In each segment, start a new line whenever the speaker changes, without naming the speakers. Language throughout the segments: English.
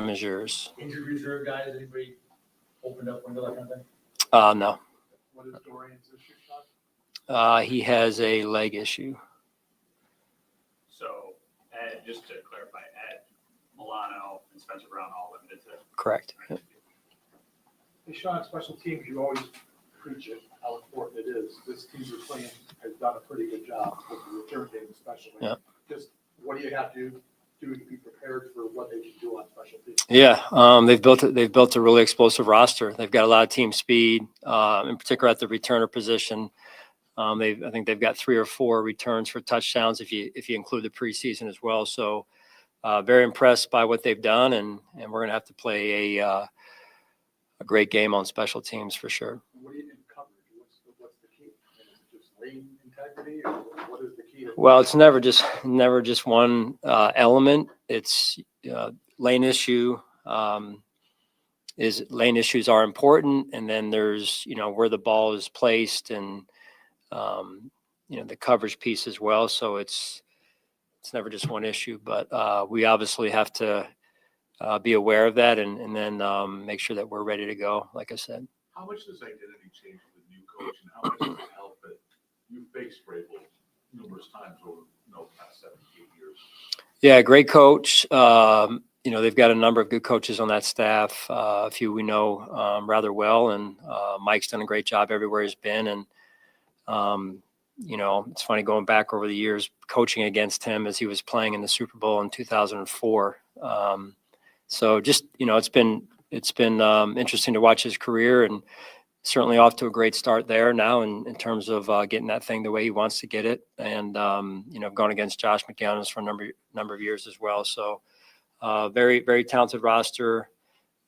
same as yours.
Injured reserve guys, anybody opened up window, that kind of thing?
No.
What is Dorian's issue, Sean?
He has a leg issue.
So, Ed, just to clarify, Ed, Milano, and Spencer Brown all limited to.
Correct.
Hey, Sean, special teams, you always preach it, how important it is. This team you're playing has done a pretty good job with the return game especially.
Yeah.
Just what do you have to do to be prepared for what they can do on special teams?
Yeah, they've built a really explosive roster. They've got a lot of team speed, in particular at the returner position. I think they've got 3 or 4 returns for touchdowns if you include the preseason as well. So very impressed by what they've done, and we're going to have to play a great game on special teams for sure.
What do you in coverage? What's the key? Is it just lane integrity, or what is the key?
Well, it's never just one element. It's lane issue. Lane issues are important, and then there's where the ball is placed and the coverage piece as well. So it's never just one issue, but we obviously have to be aware of that and then make sure that we're ready to go, like I said.
How much does identity change with the new coach, and how much does it help that you've faced Vrabel numerous times over past 7-8 years?
Yeah, great coach. They've got a number of good coaches on that staff. A few we know rather well, and Mike's done a great job everywhere he's been. And it's funny going back over the years coaching against him as he was playing in the Super Bowl in 2004. So just it's been interesting to watch his career, and certainly off to a great start there now in terms of getting that thing the way he wants to get it. And gone against Josh McDermott for a number of years as well. So very, very talented roster,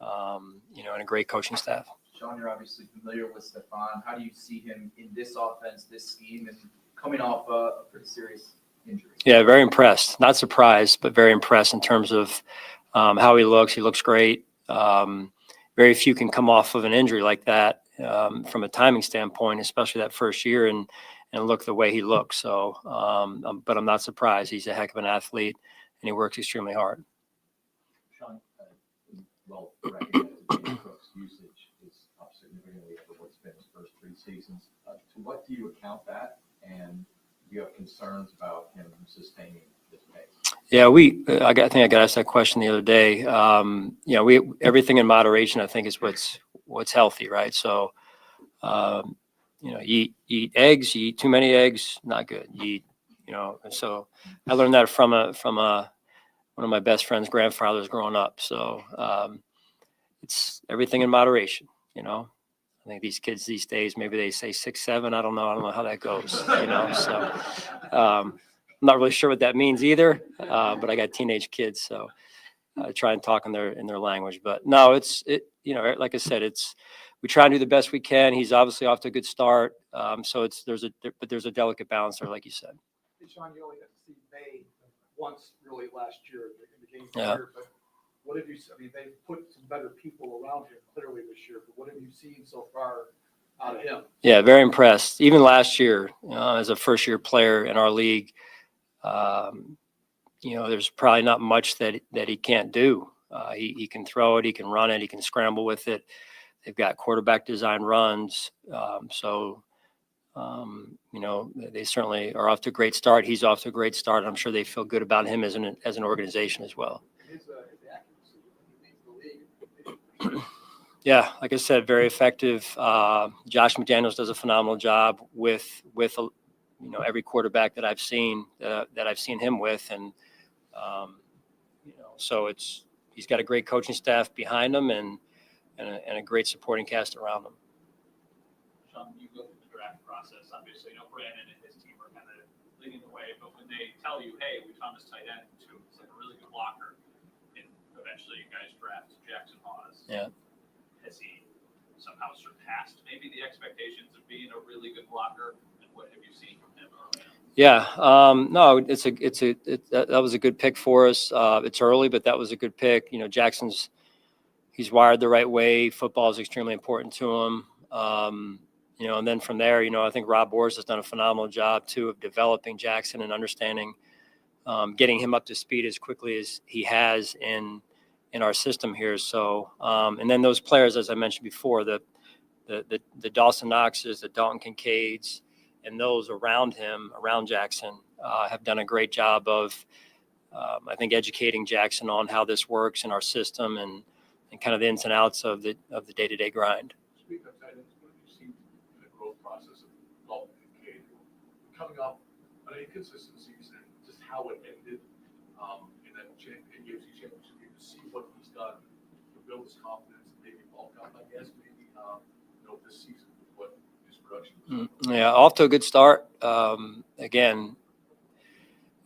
and a great coaching staff.
Sean, you're obviously familiar with Stephon. How do you see him in this offense, this scheme, and coming off a pretty serious injury? Yeah,
very impressed. Not surprised, but very impressed in terms of how he looks. He looks great. Very few can come off of an injury like that from a timing standpoint, especially that first year, and look the way he looks. So, but I'm not surprised. He's a heck of an athlete, and he works extremely hard.
Sean, well recognized that James Cook's usage is up significantly over what's been his first 3 seasons. To what do you account that, and do you have concerns about him sustaining this pace?
Yeah, I think I got asked that question the other day. Everything in moderation, I think, is what's healthy, right? So, you eat eggs, you eat too many eggs, not good. So I learned that from one of my best friend's grandfathers growing up. So it's everything in moderation, I think these kids these days, maybe they say 6, 7. I don't know how that goes, So I'm not really sure what that means either. But I got teenage kids, so I try and talk in their language. But no, like I said, we try and do the best we can. He's obviously off to a good start. So there's a delicate balance there, like you said.
Hey, Sean, you only got to see May once really last year in the game.
Yeah.
But what have you? I mean, they've put some better people around him clearly this year. But what have you seen so far out of him?
Yeah, very impressed. Even last year, as a first-year player in our league, there's probably not much that he can't do. He can throw it, he can run it, he can scramble with it. They've got quarterback design runs. They certainly are off to a great start. He's off to a great start. I'm sure they feel good about him as an organization as well.
His accuracy leads the league.
Yeah, like I said, very effective. Josh McDaniels does a phenomenal job with every quarterback that I've seen him with, and so he's got a great coaching staff behind him and a great supporting cast around him.
Sean, you go through the draft process. Obviously, Brandon and his team are kind of leading the way, but when they tell you, hey, we found this tight end who is like a really good blocker, and eventually you guys draft Jackson Hawes.
Yeah.
Has he somehow surpassed maybe the expectations of being a really good blocker? And what have you seen from him early on?
Yeah, no, that was a good pick for us. It's early, but that was a good pick. He's wired the right way. Football is extremely important to him. And then from there, I think Rob Boers has done a phenomenal job too of developing Jackson and understanding, getting him up to speed as quickly as he has in in our system here. So, and then those players, as I mentioned before, the Dawson Knoxes, the Dalton Kincaids, and those around him, around Jackson, have done a great job of, I think, educating Jackson on how this works in our system and kind of the ins and outs of the day-to-day grind.
Speaking of tight ends, what have you seen in the growth process of Dalton Kincaid coming off an inconsistencies and just how it ended in that UFC championship game, to see what he's done to build his confidence and maybe bulk up, I guess, maybe this season, what his production was.
Yeah, off to a good start. Again,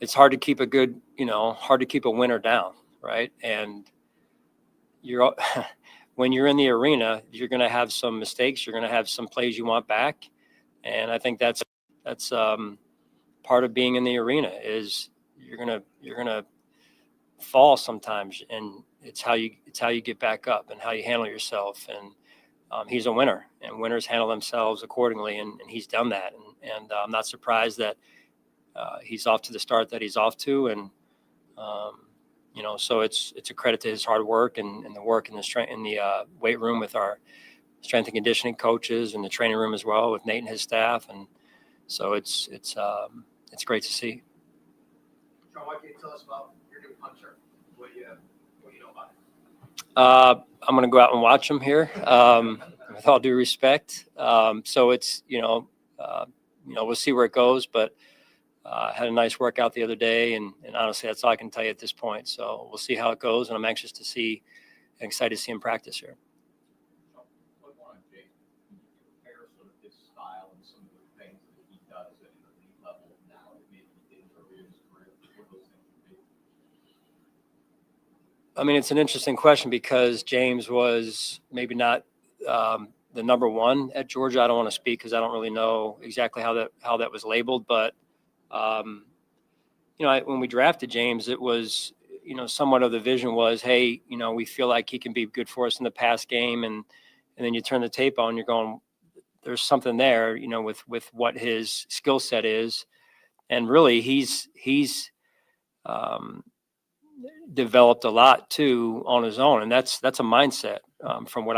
it's hard to keep hard to keep a winner down, right? And when you're in the arena, you're going to have some mistakes. You're going to have some plays you want back, and I think that's part of being in the arena is you're gonna fall sometimes, and it's how you get back up and how you handle yourself. And he's a winner, and winners handle themselves accordingly, and he's done that. And I'm not surprised that he's off to the start that he's off to, and so it's a credit to his hard work and the work in the weight room with our strength and conditioning coaches, and the training room as well with Nate and his staff. And so it's great to see.
Sean, what can you tell us about your new Punter? What you know about it?
I'm going to go out and watch him here, with all due respect. So it's we'll see where it goes, but had a nice workout the other day, and honestly, that's all I can tell you at this point. So we'll see how it goes, and I'm anxious to see and excited to see him practice here.
One more on Jake. Can you compare sort of his style and some of the things that he does at an elite level now that maybe he didn't earlier in his career? What those things would be?
I mean, it's an interesting question because James was maybe not the number one at Georgia. I don't want to speak because I don't really know exactly how that was labeled, but when we drafted James, it was, somewhat of the vision was, hey, we feel like he can be good for us in the pass game. And then you turn the tape on, you're going, there's something there, with what his skill set is. And really he's developed a lot too on his own. And that's a mindset from what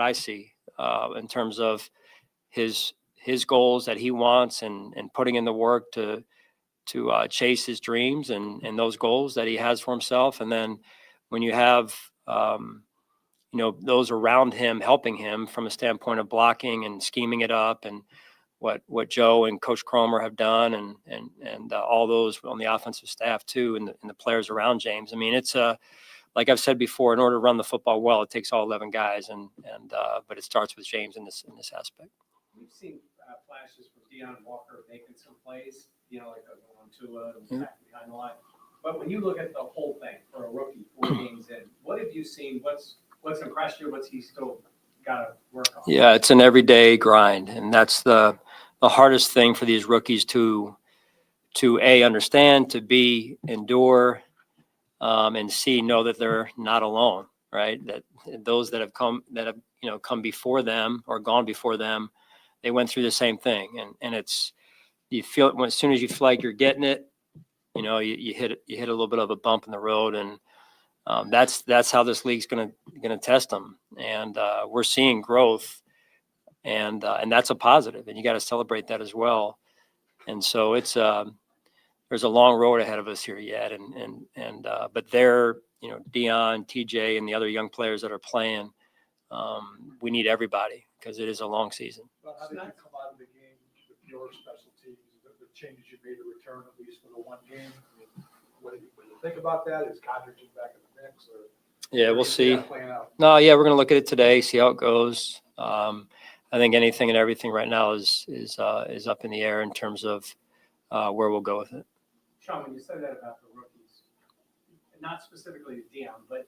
I see in terms of his goals that he wants and putting in the work to chase his dreams and those goals that he has for himself. And then when you have, those around him helping him from a standpoint of blocking and scheming it up, and what Joe and Coach Cromer have done, and all those on the offensive staff too, and the players around James. I mean, it's like I've said before, in order to run the football well, it takes all 11 guys, but it starts with James in this aspect.
We've seen flashes from Deion Walker making some plays, like on Tua and back behind the line. But when you look at the whole thing for a rookie, 4 games in, what have you seen? What's impressed you? What's he still got to work on?
Yeah, it's an everyday grind, and that's the hardest thing for these rookies to A, understand, to B, endure, and C, know that they're not alone, right? That those that have come before them or gone before them, they went through the same thing, and it's, you feel it as soon as you feel like you're getting it, you hit a little bit of a bump in the road, and that's how this league's gonna test them, and we're seeing growth, and that's a positive, and you got to celebrate that as well. And so it's there's a long road ahead of us here yet, but they're Deion, TJ, and the other young players that are playing. We need everybody because it is a long season.
But how did you come out of the game with your special teams, the changes you made to return, at least for the one game? I mean, what do you think about that? Is Codrington back in the mix? Or
Yeah, we'll see.
Playing out?
No, yeah, we're going to look at it today, see how it goes. I think anything and everything right now is up in the air in terms of where we'll go with it.
Sean, when you said that about the rookies, not specifically to Deion, but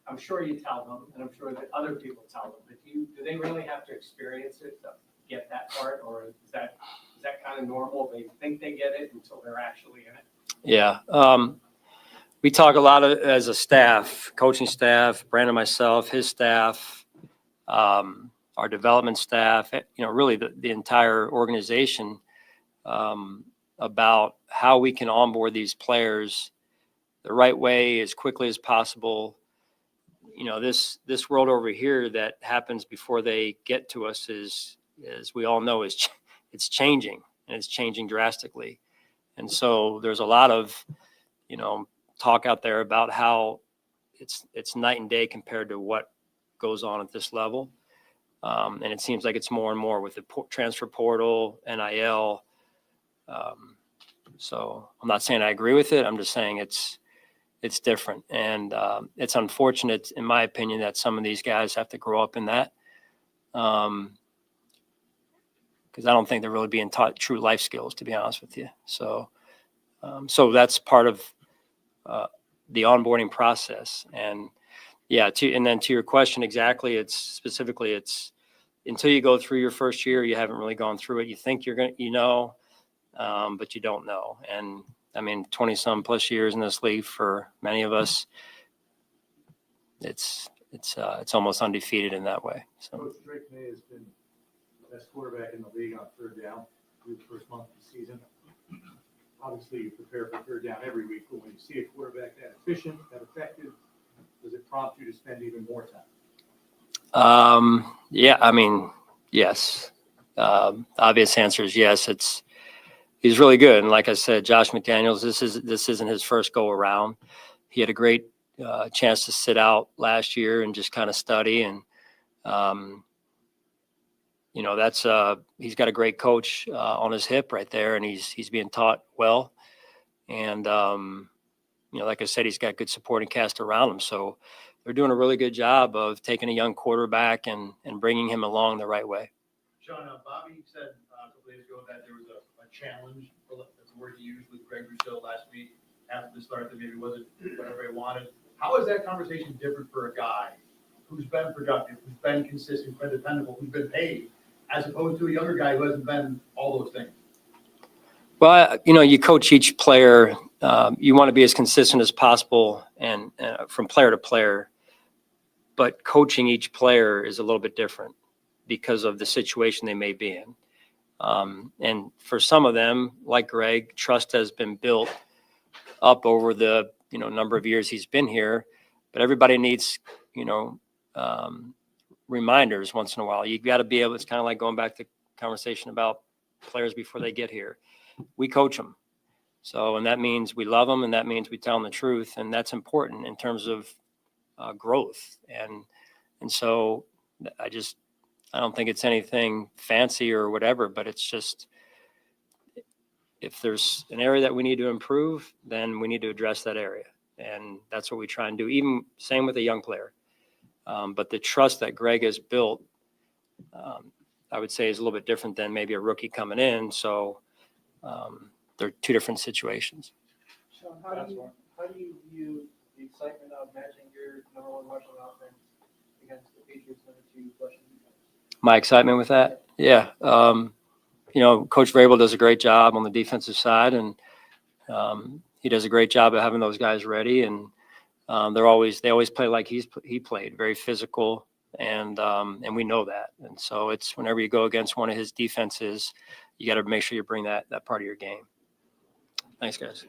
I'm sure you tell them, and I'm sure that other people tell them, but do they really have to experience it to get that part, or is that kind of normal? They think they get it until they're actually in it?
Yeah. We talk a lot as a staff, coaching staff, Brandon, myself, his staff, our development staff, really the entire organization, about how we can onboard these players the right way as quickly as possible, this world over here that happens before they get to us is, as we all know, it's changing, and it's changing drastically. And so there's a lot of, talk out there about how it's night and day compared to what goes on at this level. And it seems like it's more and more with the transfer portal, NIL. So I'm not saying I agree with it. I'm just saying it's different. And it's unfortunate, in my opinion, that some of these guys have to grow up in that. Because I don't think they're really being taught true life skills, to be honest with you. So that's part of the onboarding process. And then to your question, exactly, it's until you go through your first year, you haven't really gone through it. You think you're going to, but you don't know. And I mean, 20 some plus years in this league for many of us, it's almost undefeated in that way. So
Coach Drake May has been the best quarterback in the league on third down through the first month of the season. Obviously, you prepare for third down every week, but when you see a quarterback that efficient, that effective, does it prompt you to spend even more time?
Yeah, I mean, yes. Obvious answer is yes. He's really good, and like I said, Josh McDaniels, this isn't his first go around. He had a great chance to sit out last year and just kind of study, and he's got a great coach on his hip right there, and he's being taught well, and like I said, he's got good supporting cast around him, so they're doing a really good job of taking a young quarterback and bringing him along the right way.
Sean, Bobby said a couple days ago that there was a challenge, that's the word he used, with Greg Rousseau last week after the start that maybe wasn't what everybody wanted. How is that conversation different for a guy who's been productive, who's been consistent, who's been dependable, who's been paid, as opposed to a younger guy who hasn't been all those things?
Well, you coach each player. You want to be as consistent as possible and from player to player. But coaching each player is a little bit different because of the situation they may be in. And for some of them, like Greg, trust has been built up over the number of years he's been here. But everybody needs reminders once in a while. You got to be able. It's kind of like going back to conversation about players before they get here. We coach them. So, and that means we love them, and that means we tell them the truth, and that's important in terms of growth. And so I don't think it's anything fancy or whatever, but it's just, if there's an area that we need to improve, then we need to address that area. And that's what we try and do, even same with a young player. But the trust that Greg has built, I would say, is a little bit different than maybe a rookie coming in. So they're two different situations.
Sean, how do you view the excitement of matching your number one rushing offense against the Patriots' number two rushing defense?
My excitement with that? Yeah. Coach Vrabel does a great job on the defensive side, and he does a great job of having those guys ready. And they always play like he played, very physical, and we know that. And so it's whenever you go against one of his defenses, you got to make sure you bring that part of your game. Thanks, guys.